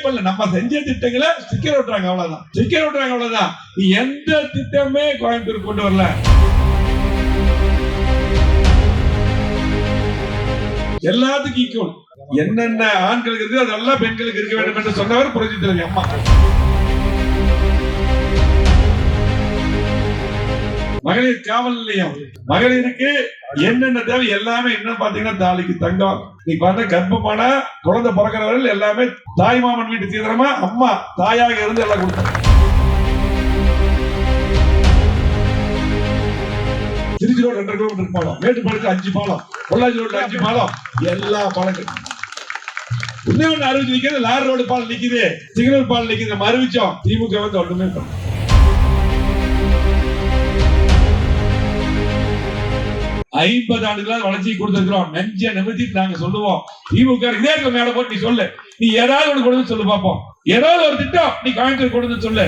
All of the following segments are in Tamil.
பண்ணல, நம்ம செஞ்ச திட்டங்களை ஸ்டிக்கர் ஓட்டுறாங்க, அவ்வளவுதான். ஸ்டிக்கர் ஓட்டுறாங்க, அவ்வளவுதான். எந்த திட்டமே கோயம்புத்தூர் கொண்டு வரல. எல்லாத்துக்கும் ஈக்குவல். என்னென்ன ஆண்களுக்கு இருக்கு அதெல்லாம் பெண்களுக்கு இருக்க வேண்டும் என்று சொன்னவர் புரட்சித் தலைவி அம்மா. மகளிர் காவல் நிலையம், மகளிருக்கு என்னென்ன தேவை எல்லாமே என்ன பாத்தீங்கன்னா, தாலிக்கு தங்கம், நீ பார்த்தா கர்ப்பமான குழந்தை பிறக்கிறவர்கள் எல்லாமே தாய் மாமன் வீட்டு சீதனமா அம்மா தாயாக இருந்து எல்லாம் கொடுத்தாங்க. திருச்சி ரோடு 2 கிலோமீட்டர் பாலம், மேட்டுப்பாளையத்துல 5 பாலம், பொள்ளாச்சி ரோட்ல 5 பாலம், எல்லா பாலங்கள். இன்னொன்னு அறிவிச்சு நிக்கிறது, லாரி ரோடு பாலம் நிக்குது, சிக்னல் பாலம் நிக்குது. நம்ம அறிவிச்சோம், திமுக வந்து ஒண்ணுமே பண்ணல. ஐம்பது ஆண்டுகளாக வளர்ச்சி கொடுத்திருக்கிறோம். நெஞ்ச நிமித்திட்டு நாங்க சொல்லுவோம், திமுக இதே மேல போட்டு நீ சொல்லு, நீ ஏதாவது ஒண்ணு கொடுத்து சொல்லு பாப்போம். ஏதாவது ஒரு திட்டம் நீ கோயம்புத்தூர் கொடுத்து சொல்லு.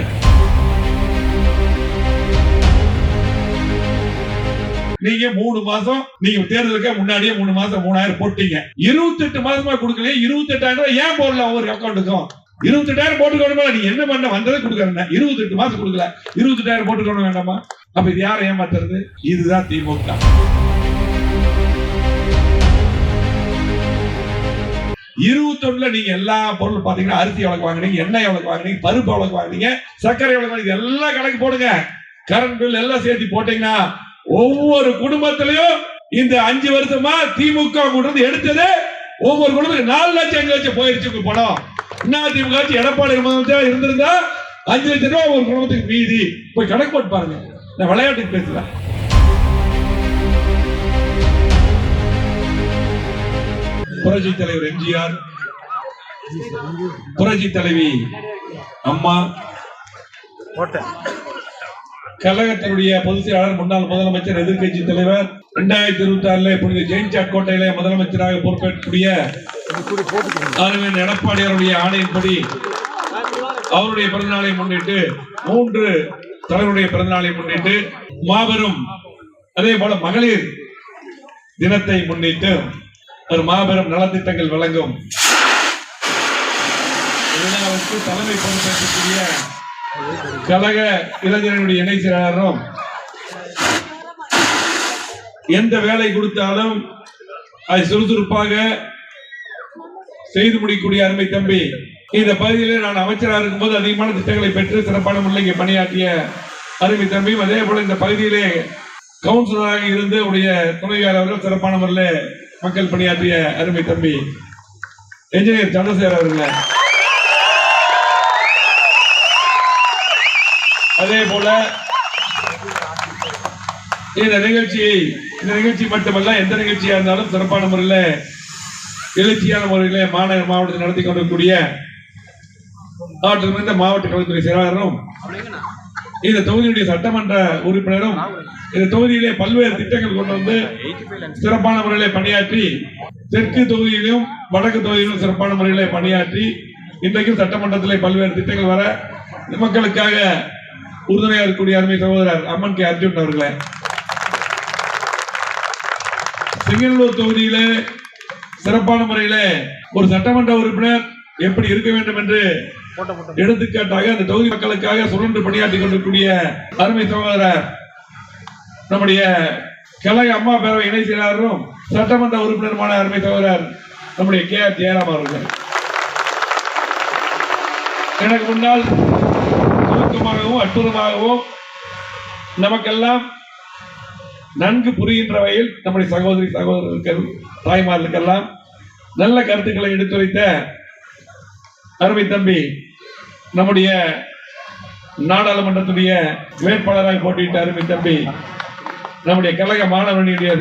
நீங்க 3 மாசம் நீங்க தேர்தலுக்கு முன்னாடியே 3 மாசம் 3000 போட்டீங்க. 28 மாசமா கொடுக்கல. 28,000 ஏன் போடல ஒவ்வொரு அக்கௌண்ட்டுக்கும்? 28,000 போட்டுக்கணும். நீ என்ன பண்ண வந்ததை கொடுக்கறேன். 28 மாசம் கொடுக்கல, 28,000 போட்டுக்கணும் வேண்டாமா? அப்ப இது யாரை ஏமாத்துறது? இதுதான் திமுக. 21ல நீங்க எல்லா பொருள் பாத்தீங்கன்னா, அரிசி எவ்வளவு வாங்குனீங்க, எண்ணெய் எவ்வளவு வாங்குனீங்க, பருப்பு எவ்வளவு வாங்குனீங்க, சர்க்கரை எவ்வளவு வாங்குனீங்க, எல்லாம் கணக்கு போடுங்க. கரண்ட் பில் எல்லாம் சேர்த்து போட்டீங்கன்னா ஒவ்வொரு குடும்பத்திலையும் இந்த 5 வருஷமா திமுக கூட்டது எடுத்தது ஒவ்வொரு குடும்பத்துக்கு 4 லட்சம் 5 லட்சம் போயிருச்சு. உங்க பணம் என்ன திமுக எடப்பாடி இருந்திருந்தா 5 லட்சம் ரூபாய் ஒரு குடும்பத்துக்கு மீதி. போய் கணக்கு போட்டு பாருங்க. நான் விளையாட்டுக்கு பேசல. புரட்சி தலைவர் எம்ஜிஆர், புரட்சி தலைவி அம்மா, கழகத்தினுடைய பொதுச் செயலாளர், முன்னாள் முதலமைச்சர், எதிர்கட்சி தலைவர், 2026 புனித ஜெயின் சாக்கோட்டையில முதலமைச்சராக பொறுப்பேற்கக்கூடிய எடப்பாடியாருடைய ஆணையின்படி அவருடைய பிறந்தநாளை முன்னிட்டு 3 தலைவருடைய பிறந்தநாளை முன்னிட்டு மாபெரும், அதே போல மகளிர் தினத்தை முன்னிட்டு ஒரு மாபெரும் நலத்திட்டங்கள் வழங்கும் தலைமை பொறுப்பேற்கக்கூடிய கழக இளைஞர்களுடைய இணை செயலாளரும், எந்த வேலை கொடுத்தாலும் அதை சுறுசுறுப்பாக செய்து முடிக்கக்கூடிய அருமை தம்பி, இந்த பகுதியிலே நான் அமைச்சராக இருக்கும்போது அதிகமான திட்டங்களை பெற்று சிறப்பான முறையில் பணியாற்றிய அருமை தம்பியும், அதே போல இந்த பகுதியிலே கவுன்சிலராக இருந்து உடைய துணைவியார் அவர்கள் சிறப்பான முறையில் மக்கள் பணியாற்றிய அருமை தம்பி என்ஜினியர் சந்திரசேகர் அவர்கள், அதே போல இந்த நிகழ்ச்சி மட்டுமல்ல, எந்த நிகழ்ச்சியா இருந்தாலும் சிறப்பான முறையில் எழுச்சியான முறையில் மாவட்டத்தில் நடத்தி கொண்டிருக்கூடிய மாவட்ட கல்வித்துறை செயலாளரும், இந்த தொகுதியுடைய சட்டமன்ற உறுப்பினரும், இந்த தொகுதியிலே பல்வேறு திட்டங்கள் கொண்டு வந்து சிறப்பான முறையில் பணியாற்றி, தெற்கு தொகுதியிலும் வடக்கு தொகுதியிலும் சிறப்பான முறையில் பணியாற்றி, இன்றைக்கும் சட்டமன்றத்திலே பல்வேறு திட்டங்கள் வர மக்களுக்காக உறுதுணையாக இருக்கக்கூடிய அருமை சகோதரர் அம்மன் கே அர்ஜுன் அவர்களே, செங்கல்நல்லூர் தொகுதியில சிறப்பான முறையில ஒரு சட்டமன்ற உறுப்பினர் எப்படி இருக்க வேண்டும் என்று எடுத்துக்காட்டாக அந்த தொகுதி மக்களுக்காக சுழன்று பணியாற்றி கொண்டிருக்கூடிய அருமை சகோதரர் நம்முடைய கழக அம்மா பேரவை இணை செயலாளரும் சட்டமன்ற உறுப்பினருமான அருமை சகோதரர் நம்முடைய கே ஆர் ஜெயராம் அவர்கள், எனக்கு முன்னால் சுருக்கமாகவும் அற்புதமாகவும் நமக்கெல்லாம் நன்கு புரிகின்ற வகையில் நம்முடைய சகோதரர்கள் தாய்மார்களுக்கெல்லாம் நல்ல கருத்துக்களை எடுத்துரைத்த அருமை தம்பி நம்முடைய நாடாளுமன்றத்துடைய வேட்பாளராக போட்டியிட்ட அருமை தம்பி நம்முடைய கழக மாணவனுடைய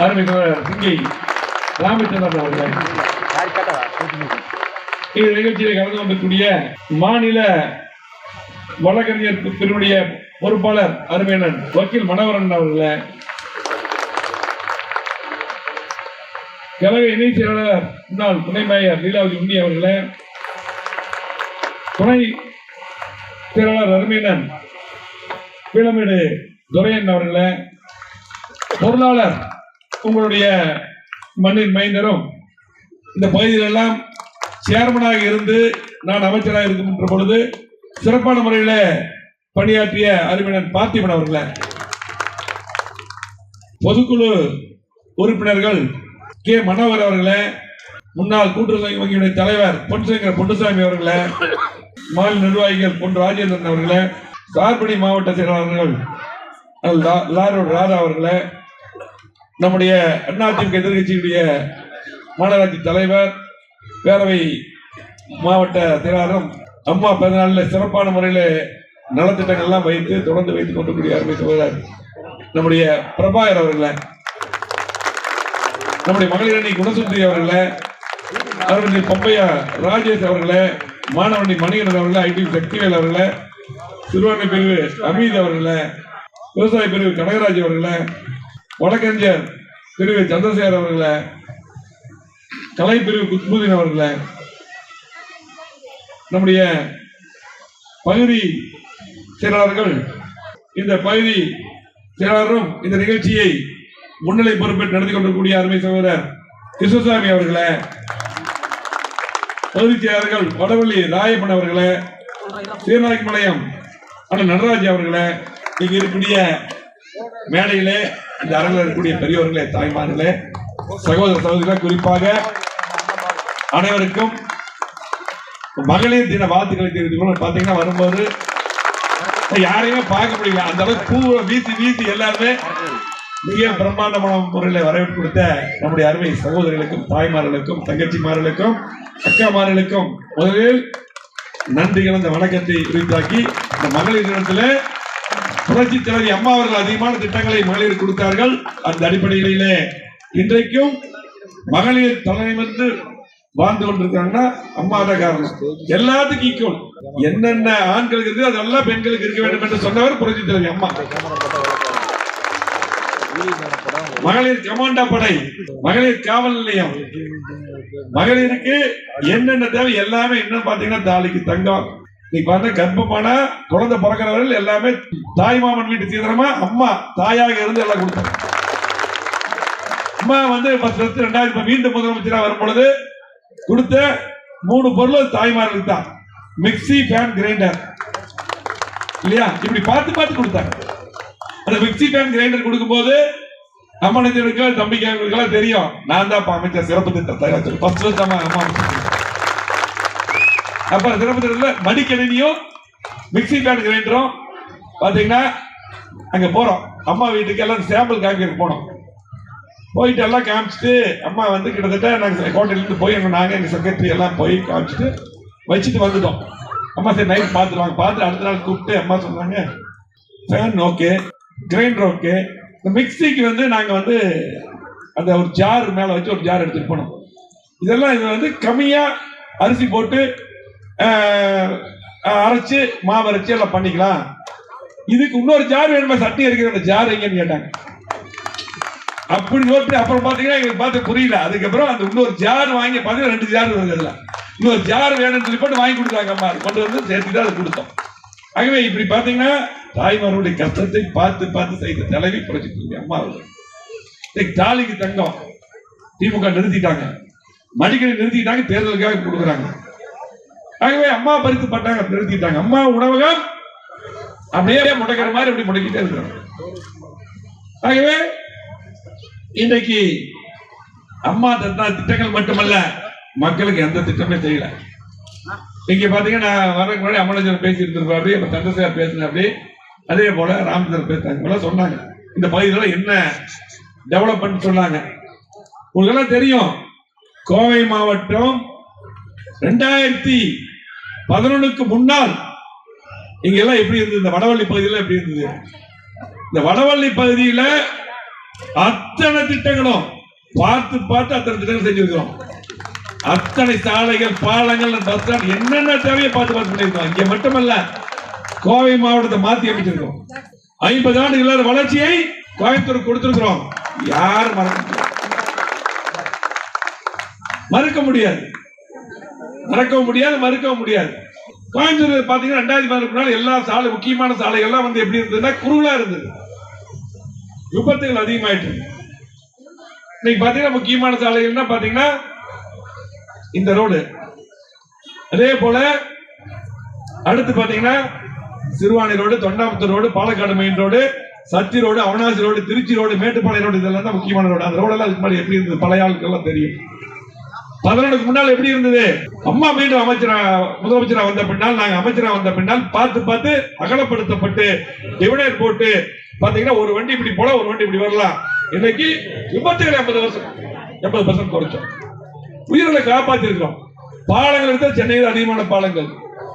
அருமை சிங்கை ராமச்சந்திரன் அவர்கள், இந்த நிகழ்ச்சியில் கலந்து கொண்டிருக்கூடிய மாநில வழக்கறிஞர் பிரிவுடைய பொறுப்பாளர் அருமையண்ணன் வக்கீல் மனோகரன் அவர்களே, கழக இணை செயலாளர் முன்னாள் துணை மேயர் லீலாவதி உண்ணி அவர்களே, துணை செயலாளர் அருமையண்ணன் பீளமேடு துரையன் அவர்களே, பொருளாளர் உங்களுடைய மண்ணின் மைந்தரும் இந்த பகுதியிலெல்லாம் சேர்மனாக இருந்து நான் அமைச்சராக இருக்கின்ற பொழுது சிறப்பான முறையில் பணியாற்றிய அறிஞர் பார்த்திபன் அவர்களை, பொதுக்குழு உறுப்பினர்கள் கே மனோகர் அவர்களை, முன்னாள் கூட்டுறவு வங்கியுடைய தலைவர் பொன்சேகர் பொன்னுசாமி அவர்களை, மாநில நிர்வாகிகள் பொன் ராஜேந்திரன் அவர்களை, சார்பணி மாவட்ட செயலாளர்கள் ராதா அவர்களை, நம்முடைய அதிமுக எதிர்கட்சியுடைய மாநகராட்சி தலைவர் பேரவை மாவட்ட செயலாளரும் அம்மா பிறந்தநாளில் சிறப்பான முறையில் நலத்திட்டங்கள்லாம் வைத்து தொடர்ந்து வைத்துக் கொண்டிருக்கிற அருமை சகோதரர் நம்முடைய பிரபாகர் அவர்களை, நம்முடைய மகளிர் அணி குணசுந்தரி அவர்களை, அருமை பம்பையா ராஜேஷ் அவர்களை, மாணவனி மணிகண்டன் அவர்களை, ஐடி சக்திவேல் அவர்களை, சிறுபான்மை பிரிவு அமீத் அவர்களை, விவசாய பிரிவு கனகராஜ் அவர்களை, வழக்கறிஞர் பிரிவு சந்திரசேகர் அவர்களை, கலை பிரிவு குத்புதீன் அவர்களை, நம்முடைய பகுதி செயலாளர்கள், இந்த பகுதி செயலாளரும் இந்த நிகழ்ச்சியை முன்னிலை பொறுப்பேற்று நடத்தி கொண்டிருக்கூடிய அருமை சகோதரர் கிருஷ்ணசாமி அவர்களை, பகுதி செயலாளர்கள் வடவள்ளி ராயப்பன் அவர்களை, சீர்நாயக்கமலையம் அண்ணன் நடராஜ் அவர்களை, இங்கு இருக்கக்கூடிய மேடையிலே இந்த அரங்கில் இருக்கக்கூடிய பெரியவர்களே, தாய்மார்களே, சகோதர சகோதரிகளே, குறிப்பாக அனைவருக்கும் மகளிர் தின வாழ்த்துக்களை தெரிவித்துக் பாத்தீங்கன்னா வரும்போது யாரையுமே பார்க்க முடியல, அந்த அளவுக்கு பூவை வீசி வீசி எல்லாருமே மிக பிரம்மாண்டமான முறையில் வரவேற்பு கொடுத்த நம்முடைய அருமை சகோதரிகளுக்கும் தாய்மார்களுக்கும் தங்கச்சிமார்களுக்கும் அக்காமார்களுக்கும் முதலில் நன்றிகள் அந்த வணக்கத்தை உரித்தாக்கி இந்த மகளிர் தினத்தில் புரட்சி தலைவி அம்மா அவர்கள் அதிகமான திட்டங்களை மகளிர் கொடுத்தார்கள். அந்த அடிப்படையிலே இன்றைக்கும் மகளிர் தலைமைந்து வாழ்ந்து கொண்டிருக்காங்கன்னா அம்மா தான் காரணம். எல்லாத்துக்கும் ஈக்குவல், என்னென்ன ஆண்களுக்கு இருக்கு அதெல்லாம் பெண்களுக்கு இருக்க வேண்டும் என்று சொன்னவர் புரட்சி தலைவி அம்மா. மகளிர் கமாண்டா படை, மகளிர் காவல் நிலையம், மகளிருக்கு என்னென்ன தேவை எல்லாமே. இன்னும் பாத்தீங்கன்னா தாலிக்கு தங்கம், நீங்க பாருங்க கர்ப்பமான குழந்தை பிறக்கிறவர்கள் எல்லாமே தாய்மாமன் வீட்டு சீதனமா அம்மா தாயாக இருந்து எல்லாம் கொடுத்தாங்க. அம்மா வந்து 2000 மீண்டும் முதலமைச்சராக வரும் பொழுது கொடுத்த 3 பொருள் தாய்மார்களுக்கு தான். மிக்சி, ஃபேன், கிரைண்டர் இல்லையா, இப்படி பார்த்து பார்த்து கொடுத்தாங்க. அந்த மிக்சி, ஃபேன், கிரைண்டர் கொடுக்கும் போது அம்மனுக்கு தம்பிக்கு தெரியும், நான் தான் அமைச்சர் சிறப்பு திட்டம் அப்ப சிறப்பு திட்டத்தில் மடிக்கணினியும் மிக்சி, ஃபேன், கிரைண்டரும் பாத்தீங்கன்னா அங்க போறோம் அம்மா வீட்டுக்கு எல்லாம் சாம்பிள் காமிக்க போனோம். போயிட்டு எல்லாம் காமிச்சிட்டு அம்மா வந்து கிட்டத்தட்ட நாங்கள் ஹோட்டல்லேருந்து போய் நாங்கள் எங்கள் செக்ரட்டரி எல்லாம் போய் காமிச்சிட்டு வச்சுட்டு வந்துட்டோம். அம்மா சரி நைட் பார்த்துருவாங்க. பார்த்து அடுத்த நாள் கூப்பிட்டு அம்மா சொன்னாங்க ஃபேன் ஓகே, கிரைண்டர் ஓகே, இந்த மிக்சிக்கு வந்து நாங்கள் வந்து அந்த ஒரு ஜார் மேலே வச்சு ஒரு ஜார் எடுத்துகிட்டு போனோம். இதெல்லாம் இது வந்து கம்மியாக அரிசி போட்டு அரைச்சி மாவு அரைச்சி எல்லாம் பண்ணிக்கலாம். இதுக்கு இன்னொரு ஜார் வேணுமா, சட்னி அரைக்கிற அந்த ஜார் எங்கன்னு கேட்டாங்க. அப்படி நோட்டு அப்புறம் பாத்தீங்கன்னா எங்களுக்கு பார்த்து புரியல. அதுக்கப்புறம் அந்த இன்னொரு ஜார் வாங்கி பாத்தீங்கன்னா 2 ஜார் வருது. இன்னொரு ஜார் வேணும்னு சொல்லி போட்டு வாங்கி கொடுத்தாங்க. அம்மா கொண்டு வந்து சேர்த்துட்டு அதை கொடுத்தோம். ஆகவே இப்படி பாத்தீங்கன்னா தாய்மார்களுடைய கஷ்டத்தை பார்த்து பார்த்து செய்த தலைவி புரட்சி அம்மா அவர்கள். தாலிக்கு தங்கம் திமுக நிறுத்திட்டாங்க, மடிக்கணி நிறுத்திட்டாங்க, தேர்தலுக்காக கொடுக்குறாங்க. ஆகவே அம்மா பரிசு பட்டாங்க நிறுத்திட்டாங்க. அம்மா உணவகம் அப்படியே முடக்கிற மாதிரி அப்படி முடக்கிட்டே இருக்கிறாங்க. ஆகவே இன்றைக்கு அம்மா திட்டங்கள் மட்டுமல்ல, மக்களுக்கு எந்த திட்டமே தெரியல. இங்க பாத்தீங்கன்னா வரக்கு முன்னாடி அமலஜன் பேசிட்டு இருப்பாரு, இப்ப சந்திரசேகர் பேசினாப்படி, அதே போல ராமச்சந்திரன் பேசினாங்க சொன்னாங்க இந்த பகுதியில் என்ன டெவலப்மெண்ட் சொன்னாங்க. உங்களுக்கு எல்லாம் தெரியும், கோவை மாவட்டம் 2011க்கு முன்னால் இங்க எல்லாம் எப்படி இருந்தது, இந்த வடவள்ளி பகுதியில் எப்படி இருந்தது. இந்த வடவள்ளி பகுதியில அத்தனை திட்டங்களும் பார்த்து பார்த்து அத்தனை திட்டங்கள் செஞ்சிருக்கிறோம். அத்தனை சாலைகள், பாலங்கள், பஸ் ஸ்டாண்ட் என்னென்ன தேவையை பார்த்து பார்த்து பண்ணிருக்கோம். இங்க மட்டுமல்ல, கோவை மாவட்டத்தை மாத்தி அமைச்சிருக்கோம். 50 ஆண்டு இல்லாத வளர்ச்சியை கோயம்புத்தூர் கொடுத்திருக்கிறோம். யாரும் மறுக்க முடியாது, மறக்கவும் முடியாது, மறுக்கவும் முடியாது. கோயம்புத்தூர் பாத்தீங்கன்னா 2014 எல்லா சாலை, முக்கியமான சாலைகள்லாம் வந்து எப்படி இருந்ததுன்னா குறுகலா இருந்தது, விபத்துகள் அதிகமாயிட்டு. இன்னைக்கு பாத்தீங்கன்னா முக்கியமான சாலைகள்னா பாத்தீங்கன்னா இந்த ரோடு அதே போல அடுத்து பாத்தீங்கன்னா Siruvani road, Thondamuthur road, Palakkad main road, Sathy road, Avinashi road, Trichy road, Mettupalayam road, இதெல்லாம் தான் முக்கியமான ரோடு. அந்த ரோடெல்லாம் அதுக்கு முன்னாடி எப்படி இருந்தது பழைய ஆளுக்கெல்லாம் தெரியும். 11க்கு முன்னால் எப்படி இருந்தது? அம்மா மீண்டும் முதலமைச்சரா வந்த பின்னால், நாங்க அமைச்சரா வந்த பின்னால் பார்த்து அகலப்படுத்தப்பட்டு டிவைடர் போட்டு பாத்தீங்கன்னா ஒரு வண்டி இப்படி போல, ஒரு வண்டி இப்படி வரலாம். இன்னைக்கு விபத்துகளை 80% குறைச்சோம். உயிர்களை காப்பாத்தி இருக்கோம். பாலங்கள் எடுத்தா சென்னையில் அதிகமான பாலங்கள்.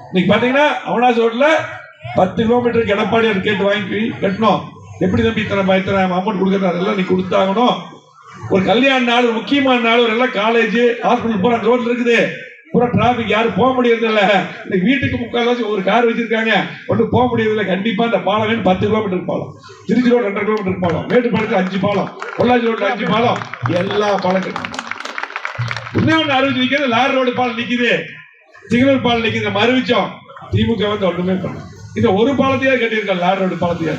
இன்னைக்கு பாத்தீங்கன்னா அவனாசி ரோட்ல 10 கிலோமீட்டருக்கு எடப்பாடியார் கேட்டு வாங்கி கட்டணும். எப்படி தம்பி இத்தனை அமௌண்ட் கொடுக்கறது? அதெல்லாம் நீ கொடுத்தாகணும். ஒரு கல்யாண நாள், ஒரு முக்கியமான நாள், ஒரு எல்லாம் காலேஜ், ஹாஸ்பிட்டல் போற ரோட்ல இருக்குது. பூரா டிராபிக், யாரும் போக முடியறது இல்ல. இன்னைக்கு வீட்டுக்கு 3/4 ஒரு கார் வச்சிருக்காங்க, ஒன்றும் போக முடியறது இல்லை. கண்டிப்பா இந்த பாலம் வேணும். 10 கிலோமீட்டருக்கு பாலம், திருச்சி ரோடு 2.5 கிலோமீட்டருக்கு பாலம், மேட்டுப்பாளையத்துக்கு 5 பாலம், பொள்ளாச்சி ரோட்ல 5 பாலம், எல்லா பாலங்கள். இன்னொன்று அறிவிச்சு நிற்கிறது, லாரி ரோடு பாலம் நிக்குது, சிக்னல் பாலம் நிக்குது. நம்ம அறிவிச்சோம். திமுக வந்து ஒண்ணுமே பண்ண. இந்த ஒரு பாலத்தையே கட்டியிருக்கோம், லாரி ரோடு பாலத்தையே.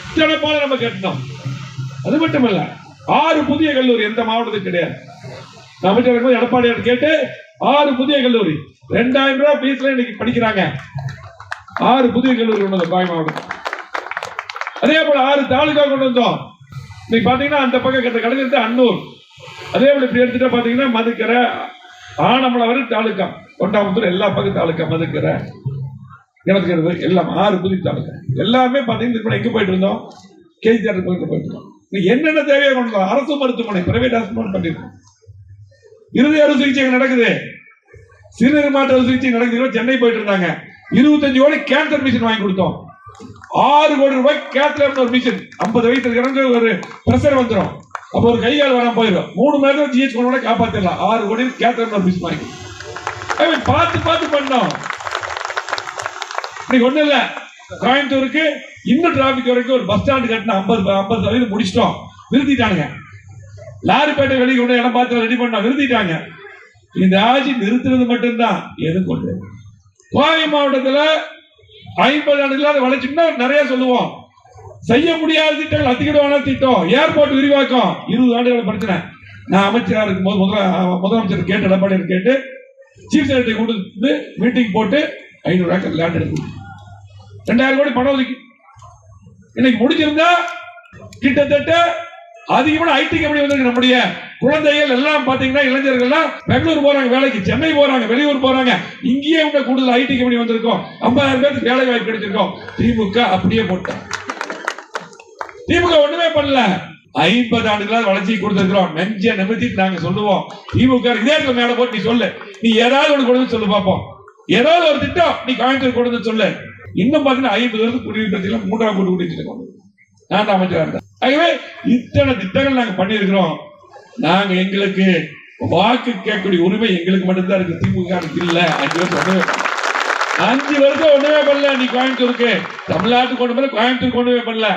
இத்தனை பாலம் நம்ம கட்டணும். அது மட்டும் இல்ல, 6 புதிய கல்லூரி எந்த மாவட்டத்துக்கு கிடையாது. அமைச்சர் எடப்பாடியார் கேட்டு 6 புதிய கல்லூரி, 2000 ரூபாய் பீஸ்ல இன்னைக்கு படிக்கிறாங்க. 6 புதிய கல்லூரி கொண்டு கோவை மாவட்டம். அதே போல 6 தாலுகா கொண்டு வந்தோம். இன்னைக்கு பாத்தீங்கன்னா அந்த பக்கம் கடைசி அன்னூர். அதே போல இப்படி எடுத்துட்டா பாத்தீங்கன்னா மதுக்கரை, ஆனமலை வரை தாலுக்கா, தொண்டாமுத்தூர் எல்லா பக்கம் தாலுக்கா, மதுக்கரை, கிணத்துக்கிறது எல்லாம் 6 புதிய தாலுக்கா. எல்லாமே பாத்தீங்கன்னா எங்க போயிட்டு இருந்தோம்? கேஜிஆர் போயிட்டு இருந்தோம். என்னென்ன தேவையை கொண்டு அரசு மருத்துவமனை, பிரைவேட் ஹாஸ்பிட்டல் பண்ணிருக்கோம். இறுதி அறுவை சிகிச்சை நடக்குது, சிறுநீர் மாற்று அறுவை சிகிச்சை நடக்குது. சென்னை போயிட்டு இருந்தாங்க. 25 கோடி கேன்சர் மிஷின் வாங்கி கொடுத்தோம். 6 கோடி ரூபாய் கேத்லாப் ஒரு மிஷின். 50 வயசுல இருக்கிறவங்க ஒரு பிரஷர் வந்துடும், அப்ப ஒரு கை கால் வராம போயிடும். 3 மணி நேரம் ஜிஹெச் கொண்டு காப்பாத்திடலாம். 6 கோடி கேத்லாப் ஒரு மிஷின் வாங்கி பார்த்து பண்ணோம். இன்னைக்கு ஒண்ணு இல்ல, கோயம்புத்தூருக்கு இன்னும் டிராபிக் வரைக்கும் ஒரு பஸ் ஸ்டாண்ட் கட்டின 50% முடிச்சிட்டோம். நிறுத்திட்டானுங்க. லாரிப்பேட்டை வெளியே கொண்டு இடம் பார்த்து ரெடி பண்ண நிறுத்திட்டாங்க. இந்த ஆட்சி நிறுத்துறது மட்டும்தான். எதுவும் கொண்டு கோவை மாவட்டத்தில் 50 ஆண்டுகளாக வளர்ச்சின்னா நிறைய சொல்லுவோம். செய்ய முடியாத திட்டங்கள், அதிகமான திட்டம், ஏர்போர்ட் விரிவாக்கம் 20 ஆண்டுகள் பிரச்சனை. நான் அமைச்சராக இருக்கும்போது முதலமைச்சர் கேட்டு, எடப்பாடியார் கேட்டு, சீஃப் செக்ரட்டரி கொடுத்து மீட்டிங் போட்டு 500 ஏக்கர் லேண்ட் எடுத்து 2000 கோடி பணம் ஒதுக்கி இன்னைக்கு முடிச்சிருந்தா கிட்டத்தட்ட அதிகமான ஐடி கம்பெனி வந்து நம்முடைய குழந்தைகள் எல்லாம் பாத்தீங்கன்னா இளைஞர்கள் பெங்களூர் போறாங்க வேலைக்கு, சென்னை போறாங்க, வெளியூர் போறாங்க. இங்கேயே உங்க கூடுதல் ஐடி கம்பெனி வந்திருக்கோம். 50,000 பேருக்கு வேலை வாய்ப்பு கிடைச்சிருக்கோம். திமுக அப்படியே போட்டான். திமுக ஒண்ணுமே பண்ணல. 50 ஆண்டுகளாக வளர்ச்சி கொடுத்திருக்கிறோம். நெஞ்ச நிமித்திட்டு நாங்க சொல்லுவோம். திமுக இதே மேல போட்டு நீ சொல்லு, நீ ஏதாவது ஒன்று கொடுத்து சொல்லு பார்ப்போம். ஏதாவது ஒரு திட்டம் நீ கோயம்புத்தூர் கொடுத்து சொல்லு. இன்னும் பாத்தீங்கன்னா 50 வருஷத்துக்கு குடியிருப்பதில் 3ஆம் கூட்டு குடிச்சிருக்கோம். நான் தான் அமைச்சராக இருந்தேன். ஆகவே இத்தனை திட்டங்கள் நாங்க பண்ணியிருக்கிறோம். நாங்க எங்களுக்கு வாக்கு கேட்கக்கூடிய உரிமை எங்களுக்கு மட்டும்தான் இருக்கு. திமுக இல்ல. 5 வருஷம் ஒண்ணுமே பண்ணல. நீ கோயம்புத்தூருக்கு, தமிழ்நாட்டுக்கு கொண்டு போல கோயம்புத்தூருக்கு கொண்டுமே பண்ணல.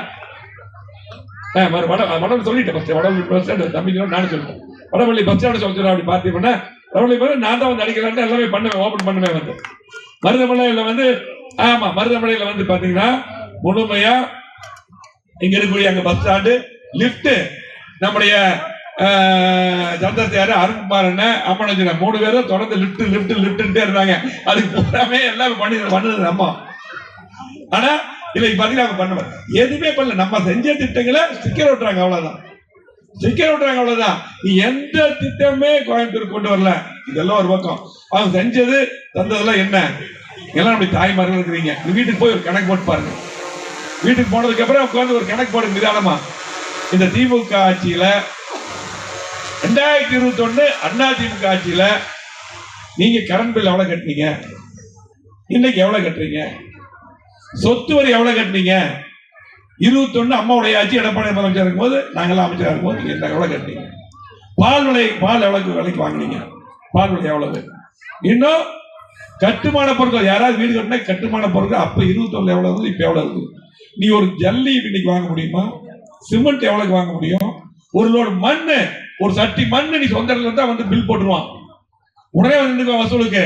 வடபள்ளி சொல்லிட்டேன். வடபள்ளி பஸ் ஸ்டாண்ட் தம்பி நானும் சொல்லிட்டேன். வடபள்ளி பஸ் ஸ்டாண்ட் சொல்றேன். அப்படி பார்த்தீங்கன்னா வடபள்ளி நான் தான் வந்து அடிக்கலான்ட்டு எல்லாமே பண்ணுவேன், ஓபன் பண்ணுவேன். வந்து மருதமலையில வந்து, ஆமா மருதமலையில வந்து பாத்தீங்கன்னா முழுமையா இங்க இருக்கக்கூடிய அங்க பஸ் ஸ்டாண்டு, லிப்ட், நம்முடைய சந்திரசேகர், அருண்குமார், அம்மனஜன 3 பேரும் தொடர்ந்து லிப்ட் இருந்தாங்க. அதுக்கு பூராமே எல்லாம் பண்ணது நம்ம. ஆனா இன்னைக்கு பாத்தீங்கன்னா பண்ணுவேன் எதுவுமே பண்ணல. நம்ம செஞ்ச திட்டங்களை ஸ்டிக்கர் ஓட்டுறாங்க, அவ்வளவுதான். ஸ்டிக்கர் ஓட்டுறாங்க, அவ்வளவுதான். நீ எந்த திட்டமே கோயம்புத்தூர் கொண்டு வரல. இதெல்லாம் ஒரு பக்கம். அவங்க செஞ்சது தந்ததெல்லாம் என்ன? எல்லாம் நம்முடைய தாய்மார்கள் இருக்கிறீங்க. நீ வீட்டுக்கு போய் ஒரு கணக்கு போட்டு பாருங்க. வீட்டுக்கு போனதுக்கு அப்புறம் உட்கார்ந்து ஒரு கணக்கு போடுங்க நிதானமா. இந்த திமுக ஆட்சியில 2021 அண்ணா திமுக ஆட்சியில நீங்க கரண்ட் பில் எவ்வளவு கட்டினீங்க? இன்னைக்கு எவ்வளவு கட்டுறீங்க? சொத்து வரி எவ்வளவு கட்டினீங்க? 21 அம்மாவுடைய ஆட்சி, எடப்பாடி முதலமைச்சர் இருக்கும்போது, நாங்களாம் அமைச்சராக இருக்கும்போது நீங்க எவ்வளவு கட்டினீங்க? பால் எவ்வளவு விலைக்கு வாங்கினீங்க? பால் விலை எவ்வளவு? இன்னும் கட்டுமான பொருட்கள், யாராவது வீடு கட்டினா கட்டுமான பொருட்கள் அப்ப 21 எவ்வளவு இருந்து இப்ப எவ்வளவு இருக்கு? நீ ஒரு ஜல்லி இன்னைக்கு வாங்க முடியுமா? சிமெண்ட் எவ்வளவு வாங்க முடியும்? ஒரு லோடு மண்ணு, ஒரு சட்டி மண்ணு நீ சொந்த இடத்துல தான் வந்து பில் போட்டுருவான். உடனே வந்து வசூலுக்கு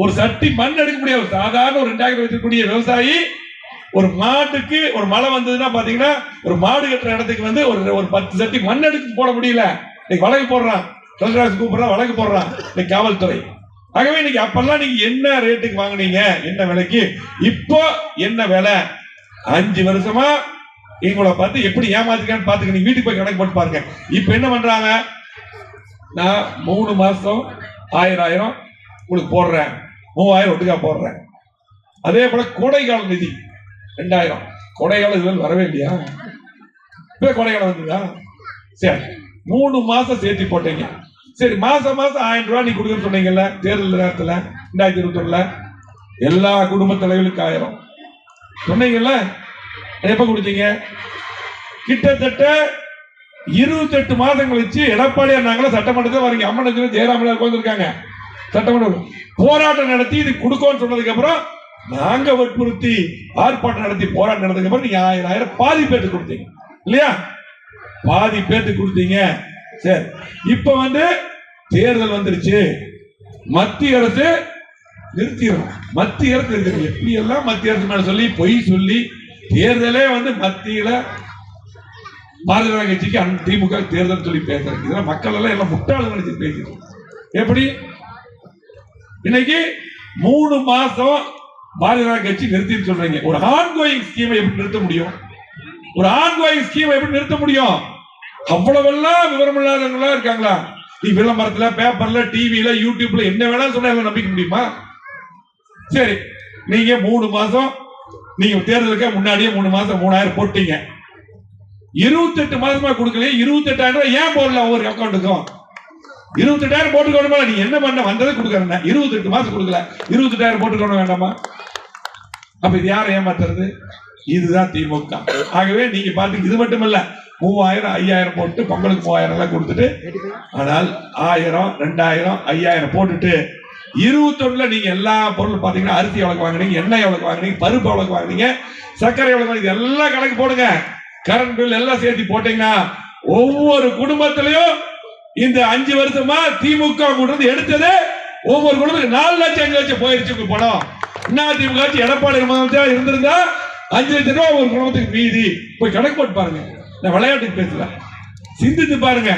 ஒரு சட்டி மண் எடுக்க முடியாது. சாதாரண ஒரு 2000 வச்சிருக்கக்கூடிய விவசாயி ஒரு மாட்டுக்கு ஒரு மழை வந்ததுன்னா பாத்தீங்கன்னா ஒரு மாடு கட்டுற இடத்துக்கு வந்து ஒரு 10 சட்டி மண் எடுக்க போட முடியல. இன்னைக்கு வழக்கு போடுறான், கலெக்டர் கூப்பிடுறான், வழக்கு போடுறான். இன்னைக்கு காவல்துறை ஆகவே நீங்க அப்பெல்லாம் நீங்க என்ன ரேட்டுக்கு வாங்குனீங்க, என்ன விலைக்கு, இப்போ என்ன விலை, 5 வருஷமா எங்களை பார்த்து எப்படி ஏமாத்திருக்கான்னு பாத்துக்க. நீங்க வீட்டுக்கு போய் கணக்கு போட்டு பாருங்க. இப்ப என்ன பண்றாங்க, நான் 3 மாசம் 1000 உங்களுக்கு போடுறேன், 3000 ஒட்டுக்கா போடுறேன். அதே போல கோடைகால நிதி 2000, கோடைகால இதுவரை வரவே இல்லையா, இப்ப கோடைகாலம் வந்ததா? சரி, 3 மாசம் சேர்த்து போட்டீங்க. சரி, மாசம் 1000 ரூபாய் நீ கொடுக்க சொன்னீங்கல்ல தேர்தல் நேரத்தில் 2021 எல்லா குடும்ப தலைவர்களுக்கு 1000 சொன்னீங்கல்ல, எப்ப கொடுத்தீங்க? கிட்டத்தட்ட 28 மாதம் கழிச்சு எடப்பாடியார் நாங்கள சட்டமன்றத்தில் வரீங்க, அம்மன் ஜெயராமன் வந்திருக்காங்க. சட்டமன்றம் போராட்டம் நடத்தி இது கொடுக்கோன்னு சொன்னதுக்கு அப்புறம் நாங்க வற்புறுத்தி ஆர்ப்பாட்டம் நடத்தி போராட்டம் நடந்ததுக்கு அப்புறம் நீங்க 1000 பாதி பேருக்கு கொடுத்தீங்க இல்லையா? பாதி பேருக்கு கொடுத்தீங்க. சரி, இப்ப தேர்தல் வந்துருச்சு, மத்திய அரசு நிறுத்திடும். மத்திய அரசு நிறுத்திடும். எப்படி எல்லாம் மத்திய அரசு மேல சொல்லி பொய் சொல்லி தேர்தலே மத்தியில பாரதிய ஜனதா கட்சிக்கு திமுக தேர்தல் சொல்லி பேசுறாங்க. இதெல்லாம் மக்கள் எல்லாம் முட்டாள நினைச்சு பேசிட்டு எப்படி இன்னைக்கு 3 மாசம் பாரதிய ஜனதா கட்சி நிறுத்தி சொல்றீங்க. ஒரு ஆன்கோயிங் ஸ்கீமை எப்படி நிறுத்த முடியும்? ஒரு ஆன்கோயிங் ஸ்கீமை எப்படி நிறுத்த முடியும்? அவ்வளவெல்லாம் விவரம் இல்லாதவங்களா இருக்காங்களா? நீ விளம்பரத்துல, பேப்பர்ல, டிவில, யூடியூப்ல என்ன வேணாலும் சொன்னா நம்பிக்க முடியுமா? சரி, நீங்க 3 மாசம் நீங்க தேர்தலுக்கு முன்னாடியே 3 மாசம் 3000 போட்டீங்க. 28 மாசமா கொடுக்கல. 28,000 ஏன் போடல? ஒவ்வொரு அக்கௌண்ட்டுக்கும் 28,000 போட்டுக்கணுமா? நீ என்ன பண்ண வந்ததை கொடுக்கறேன். 28 மாசம் கொடுக்கல, 28,000 போட்டுக்கணும் வேண்டாமா? அப்ப இது யாரை ஏமாத்துறது? இதுதான் திமுக. ஆகவே நீங்க பாத்தீங்க, இது மட்டும் இல்ல, 3000 5000 போட்டு பொங்கலுக்கு 3000 எல்லாம் கொடுத்துட்டு, ஆனால் 1000 2000 5000 போட்டுட்டு 21 நீங்க எல்லா பொருள் பாத்தீங்கன்னா அரிசி எவ்வளவு வாங்குனீங்க, எண்ணெய் எவ்வளவு வாங்குனீங்க, பருப்பு எவ்வளவு வாங்குனீங்க, சர்க்கரை எவ்வளவு வாங்குனீங்க, எல்லாம் கணக்கு போடுங்க. கரண்ட் பில் எல்லாம் சேர்த்து போட்டீங்கன்னா ஒவ்வொரு குடும்பத்திலையும் இந்த 5 வருஷமா திமுக கூட்டது எடுத்தது ஒவ்வொரு குடும்பத்துக்கு 4 லட்சம் 5 லட்சம் போயிருச்சு. உங்க பணம் திமுக எடப்பாடி முதலமைச்சர் இருந்திருந்தா 5 லட்சம் ரூபாய் ஒரு குடும்பத்துக்கு மீதி. போய் கணக்கு போட்டு பாருங்க. நான் விளையாட்டுக்கு பேசல, சிந்தித்து பாருங்க.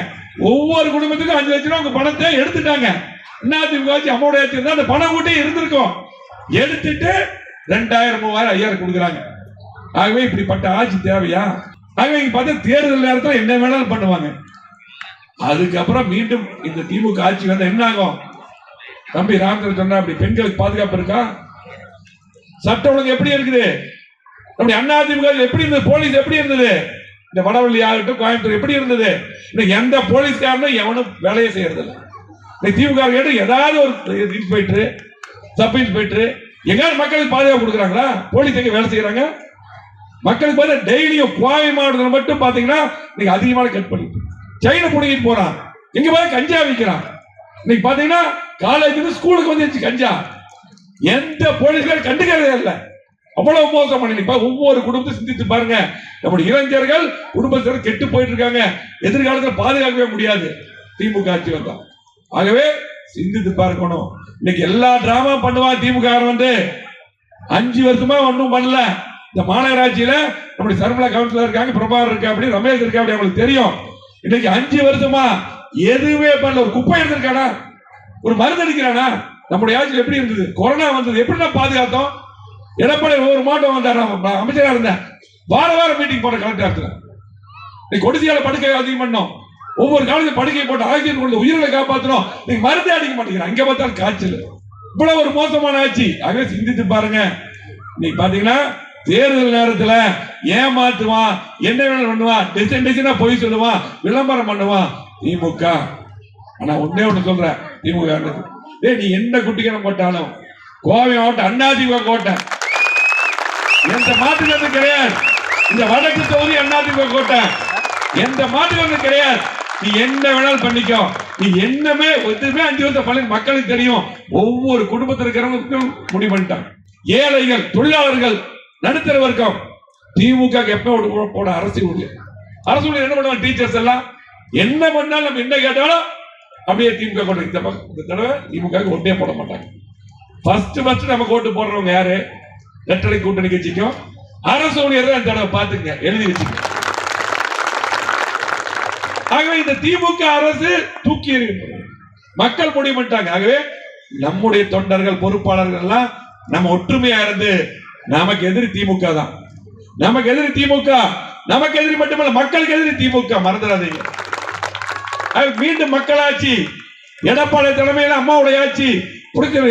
ஒவ்வொரு குடும்பத்துக்கும் 5 லட்சம் ரூபாய் உங்க பணத்தை எடுத்துட்டாங்க. திமுக அம்மாவுடைய அந்த பணம் கூட்டி இருந்திருக்கும், எடுத்துட்டு 2000 3000 5000 கொடுக்குறாங்க. ஆகவே இப்படிப்பட்ட ஆட்சி தேவையா? ஆகவே இங்க பார்த்தா தேர்தல் நேரத்தில் என்ன வேணாலும் பண்ணுவாங்க. அதுக்கப்புறம் மீண்டும் இந்த திமுக ஆட்சி வந்தா என்ன ஆகும்? தம்பி ராமச்சந்திரன் சொன்னா, அப்படி பெண்களுக்கு பாதுகாப்பு இருக்கா? சட்ட ஒழுங்கு எப்படி இருக்குது? அப்படி அதிமுக எப்படி இருந்தது? போலீஸ் எப்படி இருந்தது? இந்த வடவள்ளி ஆகட்டும், கோயம்புத்தூர் எப்படி இருந்தது? எந்த போலீஸ்காரனும் எவனும் வேலையை செய்யறது இல்லை. திமுக கேட்டு ஏதாவது ஒரு இன்ஸ்பெக்டர், சப் இன்ஸ்பெக்டர் எங்காவது மக்களுக்கு பாதுகாப்பு கொடுக்குறாங்களா? போலீஸ் எங்க வேலை செய்யறாங்க? மக்களுக்கு பார்த்து டெய்லியும் கோவை மாவட்டத்தில் மட்டும் பாத்தீங்கன்னா நீங்க அதிகமான கட் பண்ணி சைன புடிங்கிட்டு போறான், எங்க போய் கஞ்சா விற்கிறான். இன்னைக்கு பாத்தீங்கன்னா காலேஜ் ஸ்கூலுக்கு வந்துச்சு கஞ்சா. எந்த போலீஸ்கார கண்டுக்கிறதே இல்லை. அவ்வளவு மோசம் பண்ணி ஒவ்வொரு குடும்பத்தை சிந்தித்து பாருங்க. நம்முடைய இளைஞர்கள் குடும்பத்தினர் கெட்டு போயிட்டு இருக்காங்க. எதிர்காலத்தில் பாதுகாக்கவே முடியாது திமுக ஆட்சி வந்தா. ஆகவே சிந்தித்து பார்க்கணும். இன்னைக்கு எல்லா டிராமா பண்ணுவான் திமுக. 5 வருஷமா ஒன்றும் பண்ணல. இந்த மாநகராட்சியில நம்முடைய சர்மலா கவுன்சிலர் இருக்காங்க, பிரபாகர் இருக்கா, அப்படி ரமேஷ் இருக்கா, அப்படி அவங்களுக்கு தெரியும். இன்னைக்கு 5 வருஷமா எதுவுமே பண்ணல. ஒரு குப்பை எடுத்திருக்கானா? ஒரு மருந்து அடிக்கிறானா? நம்முடைய ஆட்சியில் எப்படி இருந்தது? கொரோனா வந்தது, எப்படி நான் பாதுகாத்தோம்? எடப்பாடி ஒரு மாவட்டம் வந்தார், அமைச்சரா இருந்தேன், வாரம் மீட்டிங் போட கலெக்டர் கொடிசியால படுக்கை அதிகம் பண்ணோம். ஒவ்வொரு காலத்துல படுக்கை போட்டு ஆக்சிஜன் கொண்டு உயிரை காப்பாற்றணும். நீங்க மருந்தே அடிக்க மாட்டேங்கிறாங்க. அங்க பார்த்தாலும் காய்ச்சல். இவ்வளவு ஒரு மோசமான ஆட்சி. ஆகவே சிந்தித்து பாருங்க. நீங்க பாத்தீங்கன்னா தேர்தல் நேரத்துல ஏமாத்துவான், என்ன வேணும் பண்ணுவான், டிசைனா போய் சொல்லுவான், விளம்பரம் பண்ணுவான் திமுக. ஆனா ஒன்னே ஒண்ணு சொல்றேன், திமுக நீ என்ன குட்டிக்கணம் போட்டாலும் கோவை மாவட்டம் அதிமுக கோட்டை, எந்த மாற்று கிடையாது. இந்த வடக்கு தொகுதி அதிமுக கோட்டை, எந்த மாற்று கிடையாது. நீ என்ன வேணாலும் பண்ணிக்கோ. நீ என்னமே எதுவுமே 5 வருஷம் பள்ளி மக்களுக்கு தெரியும். ஒவ்வொரு குடும்பத்தில் இருக்கிறவங்களுக்கும் முடிவு பண்ணிட்டாங்க. ஏழைகள், தொழிலாளர்கள், நடுத்தர வர்க்கம் திமுக எப்ப போட அரசு ஊழியர் என்ன பண்ணுவாங்க? டீச்சர்ஸ் எல்லாம் என்ன பண்ணாலும் நம்ம என்ன கேட்டாலும் அப்படியே திமுக கோட்டை. இந்த தடவை திமுக ஓட்டே போட மாட்டாங்க. ஃபர்ஸ்ட் நம்ம ஓட்டு போடுறவங்க யாரு? ரெட்டலை கூட்டணி கட்சிக்கும் அரசு ஊழியர் தான் தடவை பாத்துங்க, எழுதி வச்சுக்க. ஆகவே இந்த திமுக அரசு தூக்கி எறியும் மக்கள் முடிவு பண்ணிட்டாங்க. ஆகவே நம்முடைய தொண்டர்கள் பொறுப்பாளர்கள் எல்லாம் நம்ம ஒற்றுமையா இருந்து நமக்கு எதிரி திமுக தான். நமக்கு எதிரி திமுக, நமக்கு எதிரி மட்டுமல்ல மக்களுக்கு எதிரி திமுக, மறந்துடாதீங்க. மீண்டும் மக்களாட்சி எடப்பாடி தலைமையில் அம்மாவுடைய ஆட்சி,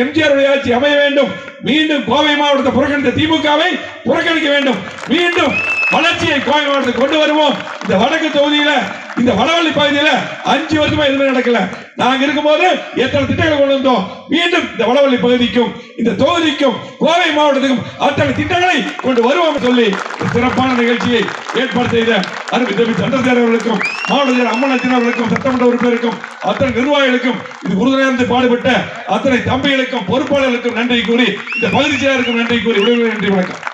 எம்ஜிஆர் ஆட்சி அமைய வேண்டும். மீண்டும் கோவை மாவட்டத்தை புறக்கணித்த திமுகவை புறக்கணிக்க வேண்டும். மீண்டும் வளர்ச்சியை கோவை மாவட்டத்தை கொண்டு வருவோம். இந்த வடக்கு தொகுதியில, இந்த வடவள்ளி பகுதியில 5 வருஷமா எதுவுமே நடக்கல. நாங்க இருக்கும்போது எத்தனை திட்டங்கள் கொண்டு வந்தோம். மீண்டும் இந்த வடவள்ளி பகுதிக்கும் இந்த தொகுதிக்கும் கோவை மாவட்டத்துக்கும் அத்தனை திட்டங்களை கொண்டு வருவோம் சொல்லி சிறப்பான நிகழ்ச்சியை ஏற்பாடு செய்த அருமை தம்பி சந்திரசேகர் அவர்களுக்கும், மாவட்ட அம்மன் அவர்களுக்கும், சட்டமன்ற உறுப்பினருக்கும், அத்தனை நிர்வாகிகளுக்கும், இது உறுதுணையாந்து பாடுபட்ட அத்தனை தம்பிகளுக்கும் பொறுப்பாளர்களுக்கும் நன்றி கூறி, இந்த பகுதி செயலருக்கும் நன்றி கூறி விடுதலை. நன்றி, வணக்கம்.